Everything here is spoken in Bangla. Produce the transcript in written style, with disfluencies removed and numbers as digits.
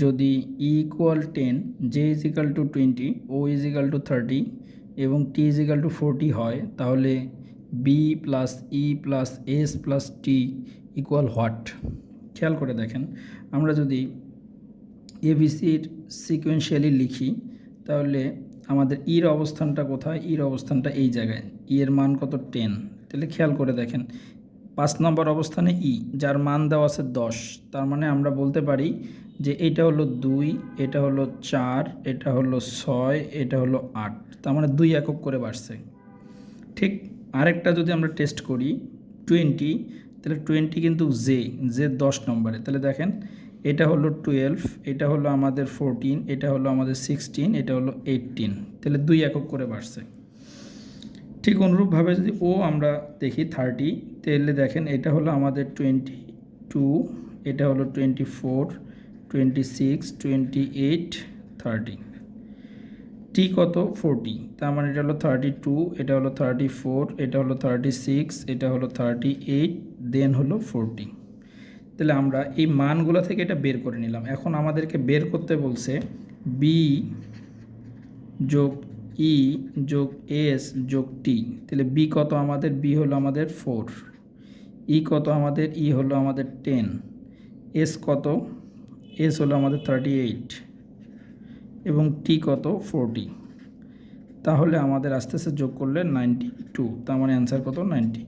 যদি E equal 10, J is equal to 20, O is equal to 30 এবং টি ইজ ইকাল টু 40 হয়, তাহলে B plus E plus S plus T equal what? খেয়াল করে দেখেন, আমরা যদি এবিসির সিকোয়েন্সিয়ালি লিখি তাহলে আমাদের ইর অবস্থানটা কোথায়? ইর অবস্থানটা এই জায়গায়। ই এর মান কত? 10। তাহলে খেয়াল করে দেখেন 5 নম্বর অবস্থানে ই, যার মান দেওয়া আছে 10। তার মানে আমরা বলতে পারি যে এটা হলো 2, এটা হলো 4, এটা হলো 6, এটা হলো 8। তার মানে 2 একক করে বাড়ছে। ঠিক আরেকটা যদি আমরা টেস্ট করি 20, তাহলে 20 কিন্তু জে 10 নম্বরে। তাহলে দেখেন এটা হলো 12, এটা হলো আমাদের 14, এটা হলো আমাদের 16, এটা হলো 18। তাহলে 2 একক করে বাড়ছে। ঠিক অনুরূপভাবে যদি ও আমরা দেখি 30, তাহলে দেখেন এটা হলো আমাদের 22, এটা হলো 24, 26, 28, 30। টি কত? 40। তার মানে এটা হলো 32, এটা হলো 34, এটা হলো 36, এটা হলো 38, দেন হলো 40। তাহলে আমরা এই মানগুলো থেকে এটা বের করে নিলাম। এখন আমাদেরকে বের করতে বলছে বি যোগ ই যোগ এস যোগ টি। তাহলে বি কত আমাদের? বি হলো আমাদের 4। ই কত আমাদের? ই হলো আমাদের 10। এস কত? এস হলো আমাদের 38 এবং টি কত? 40। তাহলে আমাদের আস্তে আস্তে যোগ করলে 92। তার মানে অ্যান্সার কত? 90।